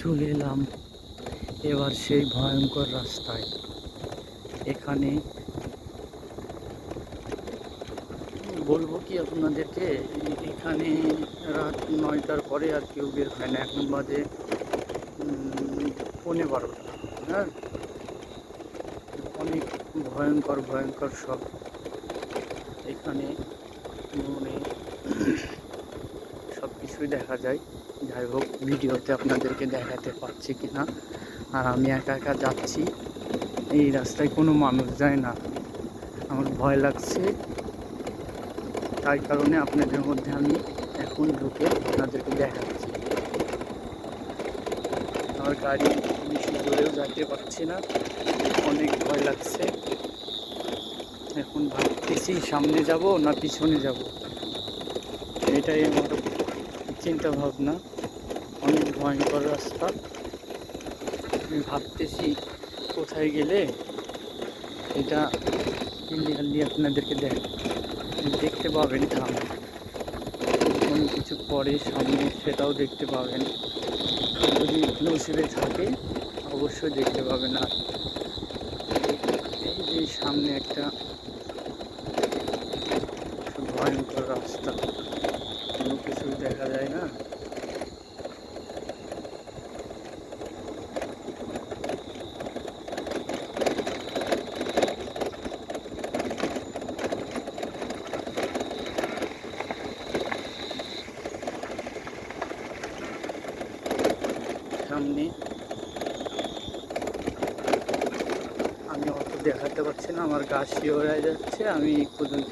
চলে এলাম এবার সেই ভয়ঙ্কর রাস্তায়। এখানে বলবো কি আপনাদেরকে, এখানে রাত 9টার পরে আর কেউ বের হয় না। এখন বাজে 12:15। হ্যাঁ, অনেক ভয়ঙ্কর ভয়ঙ্কর সব এখানে, মানে সব কিছুই দেখা যায়। যাই হোক, ভিডিওতে আপনাদেরকে দেখাতে পারছি কিনা। আর আমি একা একা যাচ্ছি, এই রাস্তায় কোনো মানুষ যায় না, আমার ভয় লাগছে। তাই কারণে আপনাদের মধ্যে আমি এখন ঢুকে আপনাদেরকে দেখাচ্ছি। আমার গাড়ি বেশি দূরেও যেতে পারছি না, অনেক ভয় লাগছে। এখন ভাবতেছি সামনে যাব না পিছনে যাব, এটাই আমার চিন্তা ভাবনা। অনেক ভয়ঙ্কর রাস্তা। আমি ভাবতেছি কোথায় গেলে এটা ক্লিয়ারলি আপনাদেরকে দেখতে পাবেন। সামনে কোনো কিছু পরে সামনে সেটাও দেখতে পাবেন, যদি নসিবে থাকে অবশ্যই দেখতে পাবেন। আর এই যে সামনে একটা ভয়ঙ্কর রাস্তা, কোনো কিছু দেখা যায় না। সামনে আমি অত দেখাতে পারছি না, আমার গা শিওর হয়ে যাচ্ছে। আমি এই পর্যন্ত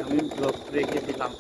আমি ব্লগ রেখে দিলাম।